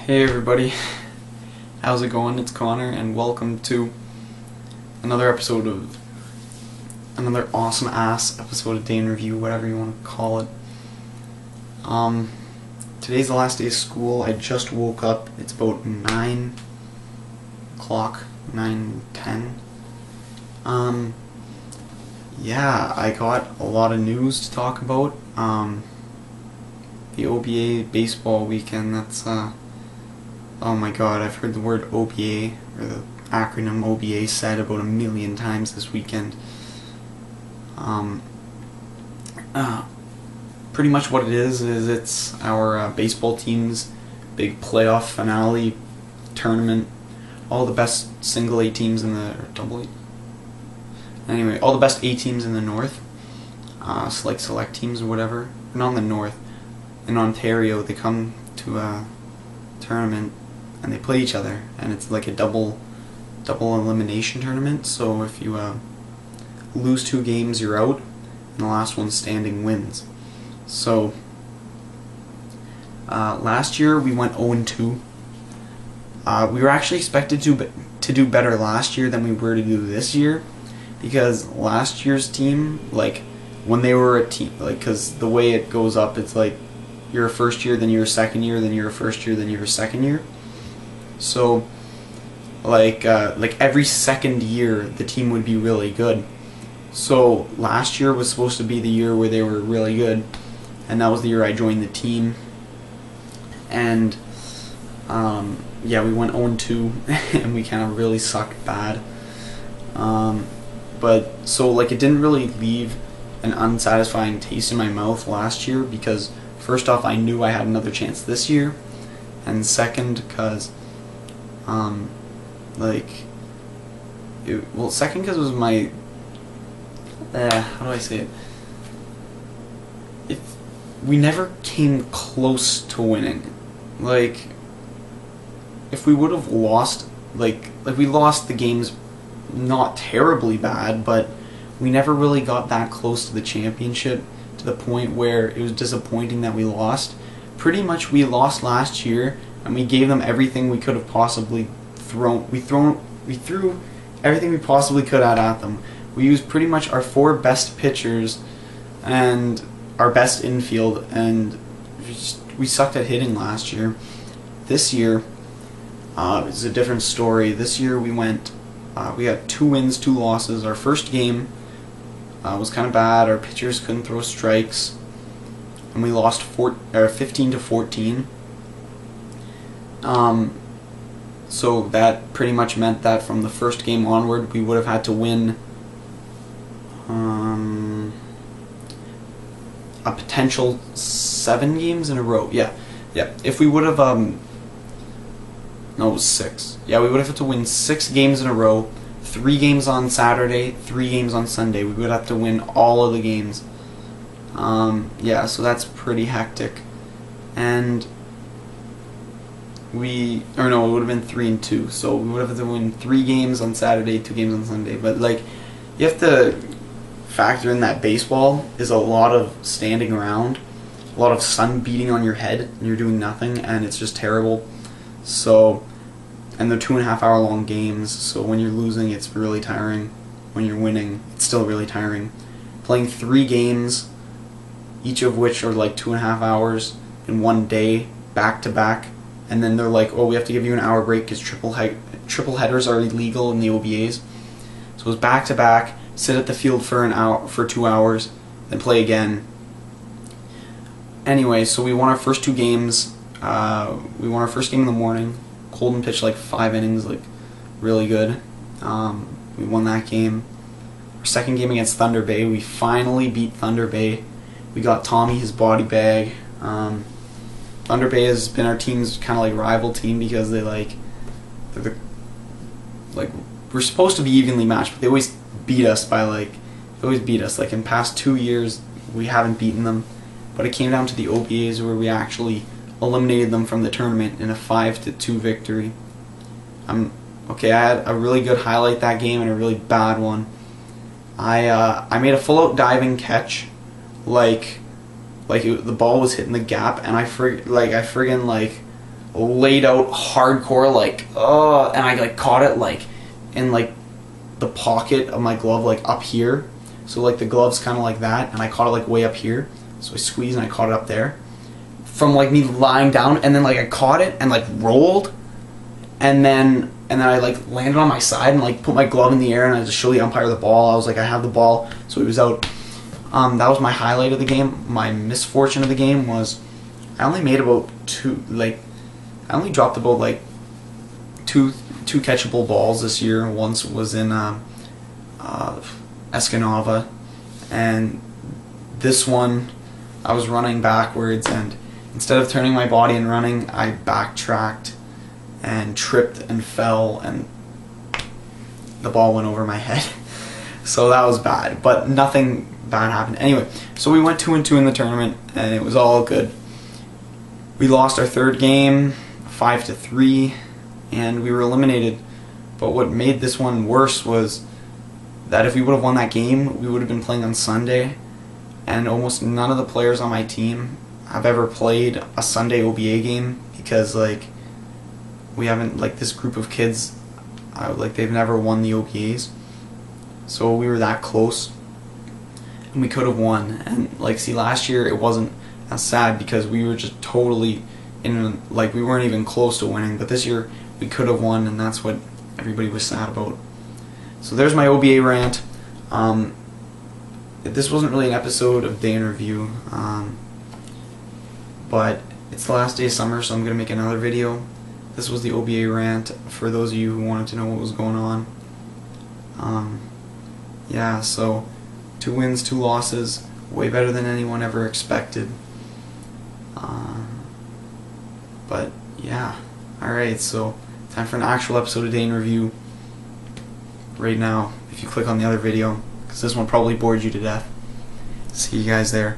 Hey everybody, how's it going? It's Connor and welcome to another awesome ass episode of Day in Review, whatever you want to call it. Today's the last day of school. I just woke up. It's about 9 o'clock, 9:10. Yeah, I got a lot of news to talk about. The OBA baseball weekend, that's oh my god, I've heard the word OBA, or the acronym OBA, said about 1,000,000 times this weekend. Pretty much what it is it's our baseball team's big playoff finale tournament. All the best single A teams in the, or double A? Anyway, all the best A teams in the north, like select teams or whatever, not in the north, in Ontario, they come to a tournament and they play each other, and it's like a double elimination tournament. So if you lose 2 games, you're out, and the last one standing wins. So last year we went 0-2. We were actually expected to do better last year than we were to do this year, because last year's team, like when they were a team, like, because the way it goes up, it's like you're a first year, then you're a second year, then you're a first year, then you're a second year. So like every second year the team would be really good. So last year was supposed to be the year where they were really good, and that was the year I joined the team. And yeah, we went 0-2 and we kind of really sucked bad. But so like it didn't really leave an unsatisfying taste in my mouth last year, because first off, I knew I had another chance this year, and second, because second because it was my how do I say it? We never came close to winning. Like, if we would have lost, like we lost the games not terribly bad, but we never really got that close to the championship, to the point where it was disappointing that we lost. Pretty much we lost last year, and we gave them everything we could have possibly thrown. We threw everything we possibly could at them. We used pretty much our 4 best pitchers and our best infield, and we sucked at hitting last year. This year, it's a different story. This year we got 2 wins, 2 losses. Our first game was kind of bad. Our pitchers couldn't throw strikes, and we lost 15-14. So that pretty much meant that from the first game onward, we would have had to win a potential 7 games in a row. Yeah. If we would have no, it was 6. Yeah, we would have had to win 6 games in a row. 3 games on Saturday, 3 games on Sunday. We would have to win all of the games. Yeah, so that's pretty hectic. And it would have been 3-2. So we would have had to win 3 games on Saturday, 2 games on Sunday. But like, you have to factor in that baseball is a lot of standing around, a lot of sun beating on your head, and you're doing nothing, and it's just terrible. So, and they're 2.5 hour long games, so when you're losing, it's really tiring. When you're winning, it's still really tiring. Playing 3 games, each of which are like 2.5 hours in one day, back to back, and then they're like, oh, we have to give you an hour break because triple headers are illegal in the OBAs. So it was back to back, sit at the field for 2 hours, then play again. Anyway, so we won our first 2 games. We won our first game in the morning. Colton pitched like 5 innings, like really good. We won that game. Our second game against Thunder Bay, we finally beat Thunder Bay. We got Tommy his body bag. Thunder Bay has been our team's kind of like rival team, because we're supposed to be evenly matched, but they always beat us by like in past 2 years we haven't beaten them. But it came down to the OBAs where we actually eliminated them from the tournament in a 5-2 victory. Okay, I had a really good highlight that game and a really bad one. I made a full-out diving catch, the ball was hitting the gap, and I friggin' laid out hardcore, like, and I like caught it like in like the pocket of my glove, like up here. So like the glove's kind of like that, and I caught it like way up here. So I squeezed and I caught it up there from like me lying down, and then like I caught it and like rolled, and then I like landed on my side and like put my glove in the air, and I just showed the umpire the ball. I was like, I have the ball, so he was out. That was my highlight of the game. My misfortune of the game was I only made about I only dropped about like two catchable balls this year. Once was in Escanava, and this one I was running backwards, and instead of turning my body and running, I backtracked and tripped and fell, and the ball went over my head. So that was bad, but nothing bad happened. Anyway, so we went 2-2 in the tournament, and it was all good. We lost our third game 5-3, and we were eliminated. But what made this one worse was that if we would have won that game, we would have been playing on Sunday, and almost none of the players on my team have ever played a Sunday OBA game, because like we haven't, like, this group of kids, like, they've never won the OBAs. So we were that close, and we could have won. And like, see, last year it wasn't as sad because we were just totally in, like, we weren't even close to winning. But this year we could have won, and that's what everybody was sad about. So there's my OBA rant. This wasn't really an episode of Day in Review, but it's the last day of summer, so I'm gonna make another video. This was the OBA rant for those of you who wanted to know what was going on. Yeah, so 2 wins, 2 losses, way better than anyone ever expected. But yeah, alright, so time for an actual episode of Day in Review right now, if you click on the other video, because this one probably bored you to death. See you guys there.